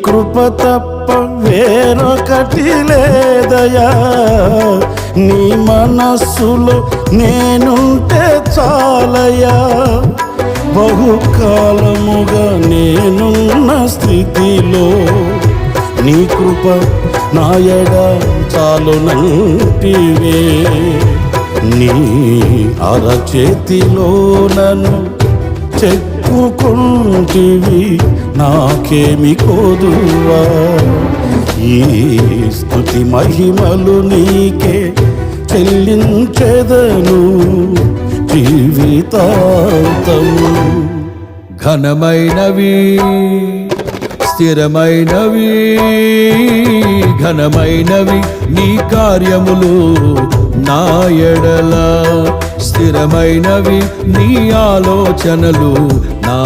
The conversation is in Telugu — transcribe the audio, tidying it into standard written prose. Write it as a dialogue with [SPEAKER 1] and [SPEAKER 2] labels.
[SPEAKER 1] కృప తప్ప వేరొకటి లేదయా, నీ మనస్సులో నేనుంటే చాలయా. బహుకాలముగా నేనున్న స్థితిలో నీ కృప నాయడ చాలునంటివే. నీ అరచేతిలో నన్ను చెక్కుకుంటివి, నాకేమి కోదువా. ఈ స్తుతి మహిమలు నీకే చెల్లించెదను జీవితాంతము.
[SPEAKER 2] ఘనమైనవి స్థిరమైనవి, ఘనమైనవి నీ కార్యములు నా ఎడల, స్థిరమైనవి నీ ఆలోచనలు నా